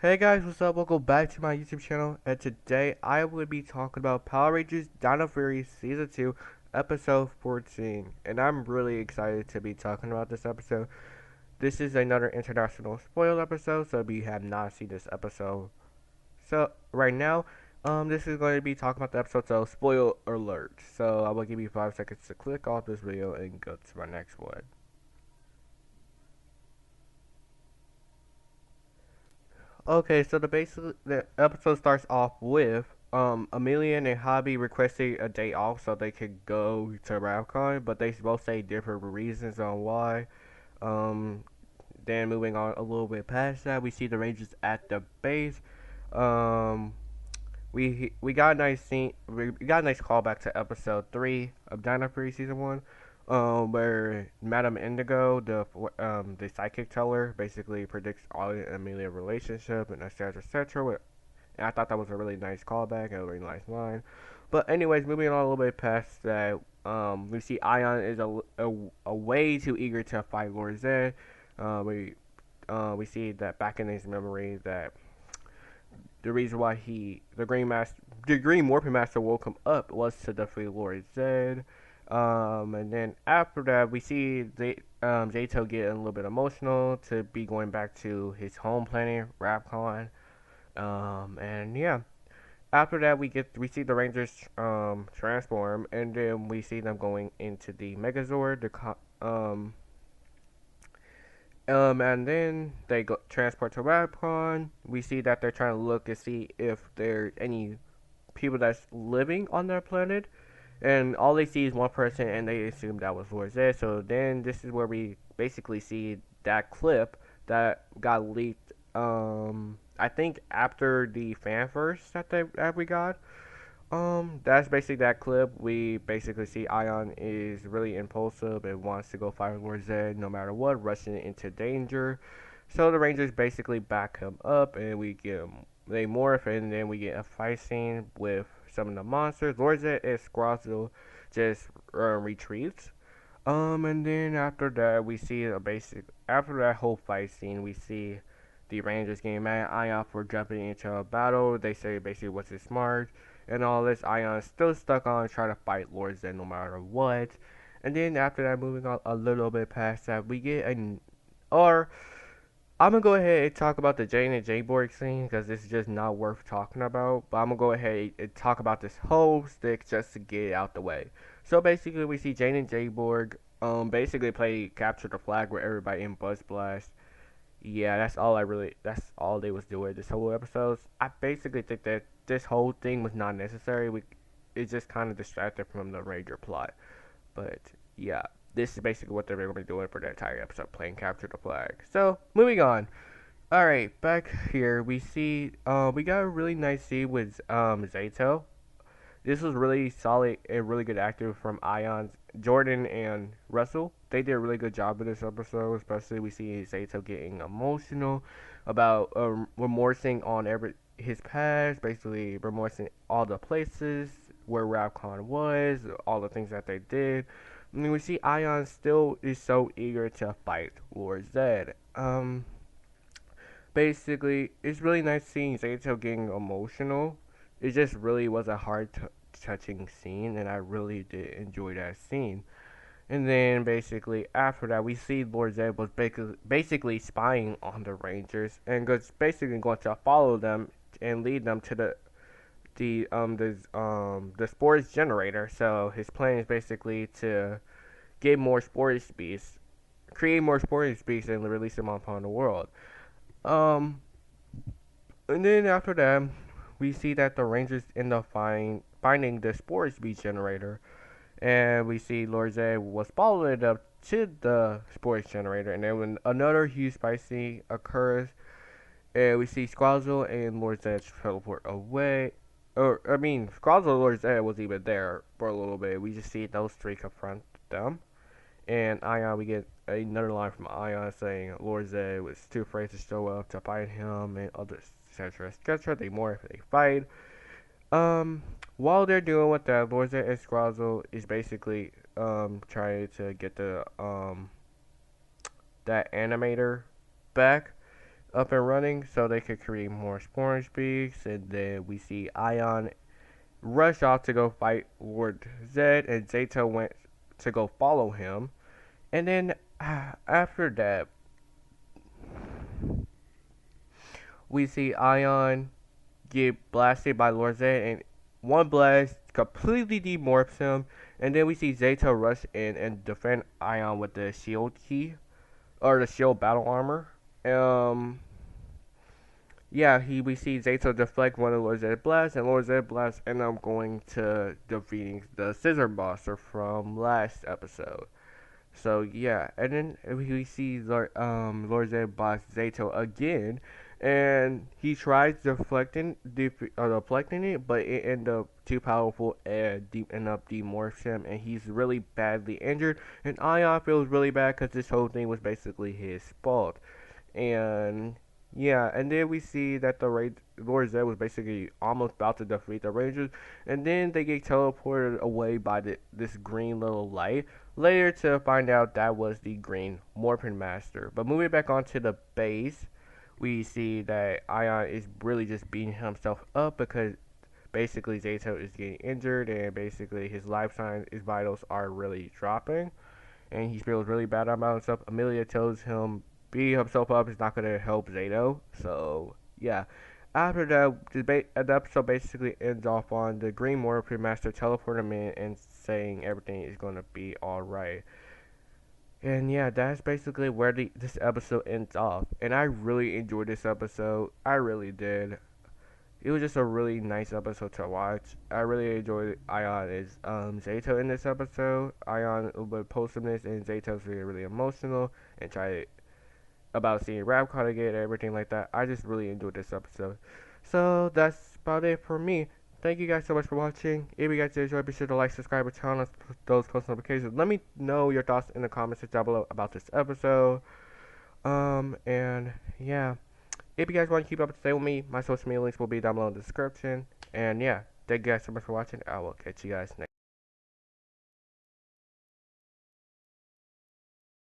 Hey guys, what's up? Welcome back to my YouTube channel, and today I will be talking about Power Rangers Dino Fury Season 2, Episode 14. And I'm really excited to be talking about this episode. This is another international spoiled episode, so if you have not seen this episode. So, right now, this is going to be talking about the episode, so spoil alert. So, I will give you 5 seconds to click off this video and go to my next one. Okay, so the episode starts off with Amelia and Hobby requesting a day off so they could go to Rafkon, but they both say different reasons on why. Um, then moving on a little bit past that, we see the Rangers at the base. Um, we got a nice scene. We got a nice callback to episode 3 of Dino Fury season 1, where Madame Indigo, the psychic teller, basically predicts Ollie and Amelia's relationship and etc. etc. And I thought that was a really nice callback and a really nice line. But anyways, moving on a little bit past that, we see Aiyon is a way too eager to fight Lord Zedd. We see that back in his memory that the reason why the Green Morphin Master woke him up was to defeat Lord Zedd. And then after that, we see Zayto get a little bit emotional to be going back to his home planet, Rafkon. And yeah, after that, we see the Rangers transform, and then we see them going into the Megazord. And then they go transport to Rafkon. We see that they're trying to look to see if there's any people that's living on their planet, and all they see is one person, and they assume that was Lord Zedd. So then this is where we basically see that clip that got leaked. I think after the fan first that we got. That's basically that clip. We basically see Aiyon is really impulsive and wants to go fight Lord Zedd no matter what, rushing into danger. So the Rangers basically back him up, and they morph, and then we get a fight scene with some of the monsters. Lord Zedd and Squazzle just retreats. And then after that, we see after that whole fight scene, we see the Rangers getting mad at Aiyon for jumping into a battle. They say basically what's his smart and all this. Aiyon is still stuck on trying to fight Lord Zedd no matter what. And then after that, moving on a little bit past that, we get or I'm gonna go ahead and talk about the Jane and Jayborg scene because this is just not worth talking about. But I'm gonna go ahead and talk about this whole stick just to get it out the way. So basically, we see Jane and Jayborg basically play capture the flag with everybody in Buzz Blast. Yeah, that's all they was doing this whole episode. I basically think that this whole thing was not necessary. It just kind of distracted from the Ranger plot. But yeah, this is basically what they're going to be doing for the entire episode, playing capture the flag. So moving on. All right, back here we see we got a really nice scene with Zayto. This was really solid and really good acting from Aiyon, Jordan, and Russell. They did a really good job in this episode, especially we see Zayto getting emotional about remorsing on his past, basically remorsing all the places where Rafkon was, all the things that they did. I mean, we see Aiyon still is so eager to fight Lord Zedd. Basically, it's really nice seeing Zayto getting emotional. It just really was a touching scene, and I really did enjoy that scene. And then basically after that, we see Lord Zedd was basically spying on the Rangers and was basically going to follow them and lead them to the sports generator. So his plan is basically to get more sports beasts, create more sports beasts, and release them upon the world. Um, and then after that, we see that the Rangers end up finding the sports beast generator, and we see Lord Zedd was following up to the sports generator, and then when another huge spicy occurs, and we see Squazzle and Lord Zedd teleport away. Or I mean, Squazzle and Lord Zedd was even there for a little bit. We just see those three confront them, and Aiyon, we get another line from Aiyon saying Lord Zedd was too afraid to show up to fight him and others, etc. etc. They morph, they fight. Um, while they're doing with that, Lord Zedd and Squazzle is basically trying to get the that animator back. up and running so they could create more Sporing Speaks. And then we see Aiyon rush off to go fight Lord Zedd, and Zato went to go follow him. And then after that, we see Aiyon get blasted by Lord Zedd, and one blast completely demorphs him. And then we see Zato rush in and defend Aiyon with the shield key, or the shield battle armor. Um, yeah, we see Zato deflect one of Lord Zedd blasts, and Lord Zedd blasts end up going to defeating the Scissor Monster from last episode. So yeah, and then we see Lord Zedd blast Zato again, and he tries deflecting it, but it ended up too powerful and end up demorphs him, and he's really badly injured. And Aiyon feels really bad because this whole thing was basically his fault. And yeah, and then we see that Lord Zedd was basically almost about to defeat the Rangers, and then they get teleported away by this green little light. Later to find out that was the Green Morphin Master. But moving back onto the base, we see that Aiyon is really just beating himself up because basically Zato is getting injured, and basically his life signs, his vitals are really dropping, and he feels really bad about himself. Amelia tells him beating himself up is not going to help Zato. So yeah, after that, the episode basically ends off on the Green Morphin Master teleporting him in and saying everything is going to be alright. And yeah, that's basically where this episode ends off. And I really enjoyed this episode. I really did. It was just a really nice episode to watch. I really enjoyed Aiyon as Zato in this episode. Aiyon a little bit posthumous, and Zato's really, really emotional and try about seeing Rafkon again and everything like that. I just really enjoyed this episode. So that's about it for me. Thank you guys so much for watching. If you guys enjoyed, be sure to like, subscribe, and turn on those post notifications. Let me know your thoughts in the comments down below about this episode. And yeah, if you guys want to keep up to date with me, my social media links will be down below in the description. And yeah, thank you guys so much for watching. I will catch you guys next.